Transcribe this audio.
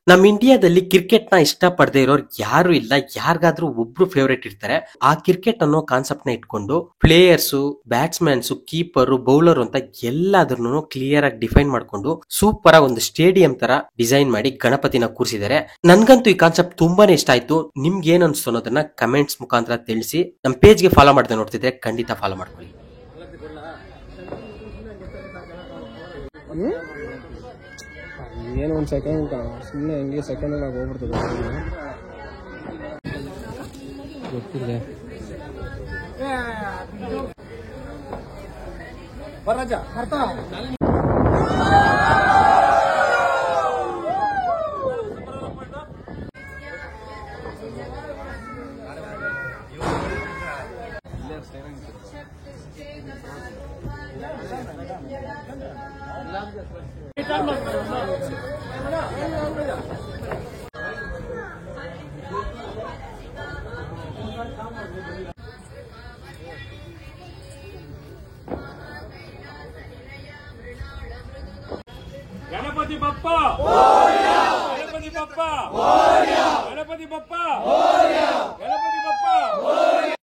ನಮ್ ಇಂಡಿಯಾದಲ್ಲಿ ಕ್ರಿಕೆಟ್ ನ ಇಷ್ಟ ಪಡದೆ ಇರೋರು ಯಾರು ಇಲ್ಲ. ಯಾರಿಗಾದ್ರೂ ಒಬ್ರು ಫೇವರೇಟ್ ಇರ್ತಾರೆ. ಆ ಕ್ರಿಕೆಟ್ ಅನ್ನೋ ಕಾನ್ಸೆಪ್ಟ್ ನ ಇಟ್ಕೊಂಡು ಪ್ಲೇಯರ್ಸ್, ಬ್ಯಾಟ್ಸ್ಮನ್ಸ್, ಕೀಪರ್, ಬೌಲರ್ ಅಂತ ಎಲ್ಲಾದ್ರೂ ಕ್ಲಿಯರ್ ಆಗಿ ಡಿಫೈನ್ ಮಾಡ್ಕೊಂಡು ಸೂಪರ್ ಆಗಿ ಒಂದು ಸ್ಟೇಡಿಯಂ ತರ ಡಿಸೈನ್ ಮಾಡಿ ಗಣಪತಿನ ಕೂರಿಸಿದ್ದಾರೆ. ನನ್ಗಂತೂ ಈ ಕಾನ್ಸೆಪ್ಟ್ ತುಂಬಾನೇ ಇಷ್ಟ ಆಯ್ತು. ನಿಮ್ಗೆ ಏನ್ ಅನ್ಸ್ತು ಅನ್ನೋದನ್ನ ಕಮೆಂಟ್ಸ್ ಮುಖಾಂತರ ತಿಳಿಸಿ. ನಮ್ ಪೇಜ್ ಗೆ ಫಾಲೋ ಮಾಡದೆ ನೋಡ್ತಿದ್ರೆ ಖಂಡಿತ ಫಾಲೋ ಮಾಡ್ಕೊಳ್ಳಿ. ಏನೋ ಒಂದು ಸೆಕೆಂಡ್ ಸುಮ್ಮನೆ ಹಂಗೆ ಸೆಕೆಂಡ್ ಹೋಗ್ಬಿಡ್ತದೆ ಗೊತ್ತಿದೆ. ಗಣಪತಿ ಬಪ್ಪ ಗಣಪತಿ ಬಪ್ಪ ಗಣಪತಿ ಬಪ್ಪ ಗಣಪತಿ